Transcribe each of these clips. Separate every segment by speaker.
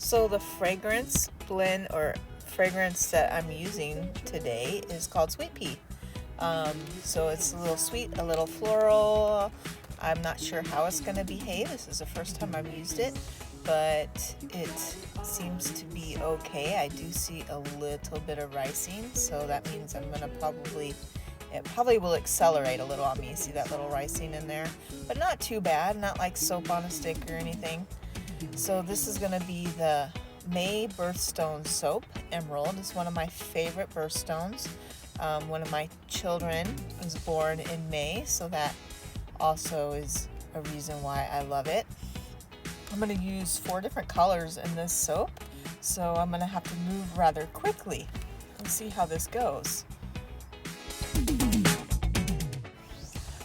Speaker 1: So the fragrance blend or fragrance that I'm using today is called Sweet Pea. So it's a little sweet, a little floral. I'm not sure how it's going to behave. This is the first time I've used it, but it seems to be okay. I do see a little bit of ricing, so that means I'm going to it probably will accelerate a little on me. See that little ricing in there? But not too bad, not like soap on a stick or anything. So this is going to be the May Birthstone Soap Emerald. It's one of my favorite birthstones. One of my children was born in May, so that also is a reason why I love it. I'm going to use 4 different colors in this soap, so I'm going to have to move rather quickly. Let's see how this goes.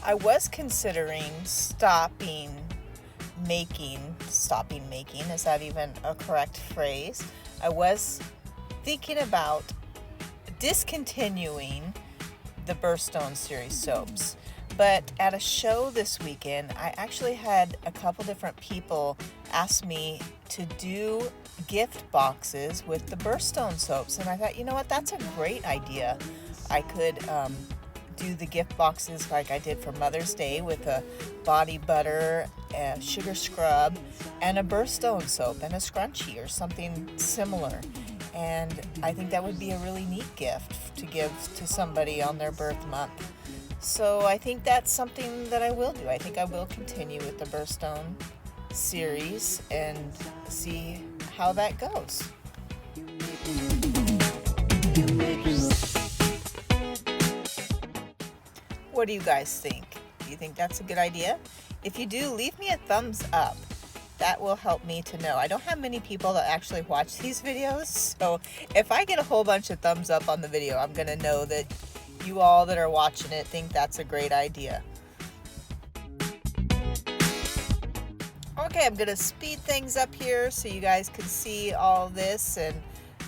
Speaker 1: I was considering stopping making, is that even a correct phrase? I was thinking about discontinuing the Birthstone series soaps. But at a show this weekend, I actually had a couple different people ask me to do gift boxes with the Birthstone soaps. And I thought, you know what, that's a great idea. I could do the gift boxes like I did for Mother's Day with a body butter, a sugar scrub, and a Birthstone soap and a scrunchie or something similar. And I think that would be a really neat gift to give to somebody on their birth month. So I think that's something that I will do. I think I will continue with the Birthstone series and see how that goes. What do you guys think? Do you think that's a good idea? If you do, leave me a thumbs up. That will help me to know. I don't have many people that actually watch these videos, so if I get a whole bunch of thumbs up on the video, I'm gonna know that you all that are watching it think that's a great idea. Okay, I'm gonna speed things up here so you guys can see all this and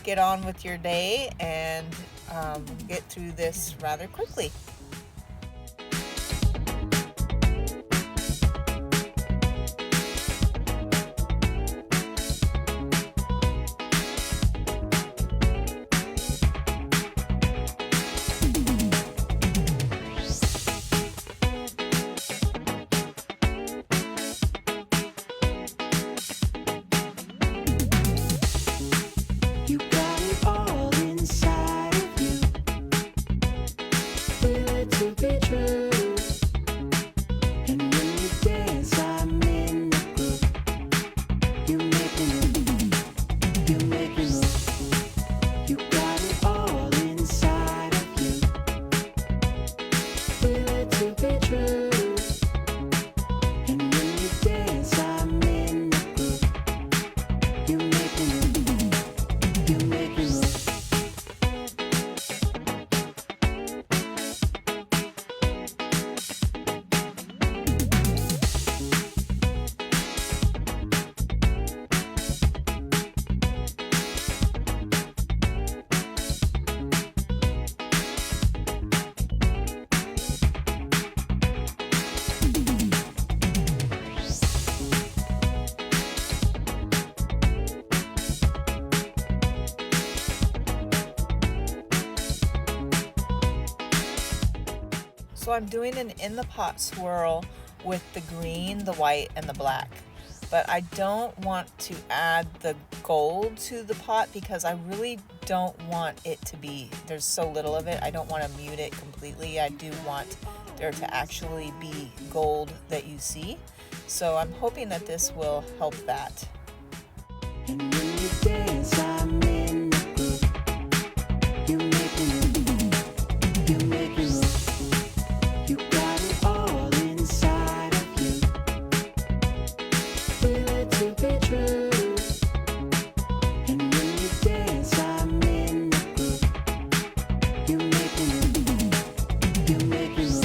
Speaker 1: get on with your day and get through this rather quickly. So I'm doing an in the pot swirl with the green, the white, and the black. But I don't want to add the gold to the pot because I really don't want it to be, there's so little of it, I don't want to mute it completely. I do want there to actually be gold that you see. So I'm hoping that this will help that. And when you dance, I'm in the group. You make me move. You make me move. You got it all inside of you. Feel it to be true. And when you dance, I'm in the group. You make me move. You make me move.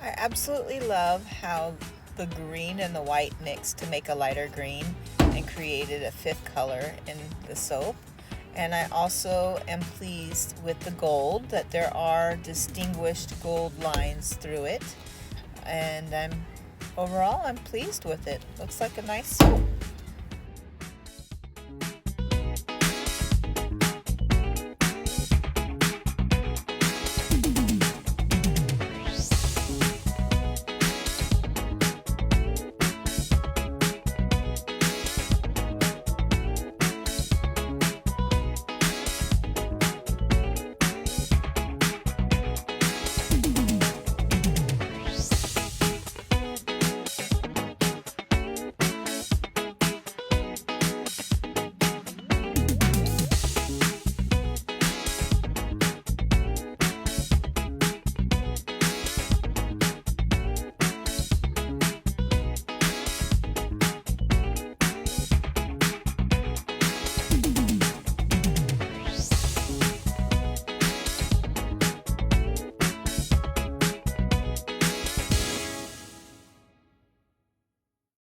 Speaker 1: I absolutely love how the green and the white mixed to make a lighter green and created a fifth color in the soap. And I also am pleased with the gold, that there are distinguished gold lines through it. And overall I'm pleased with it. Looks like a nice soap.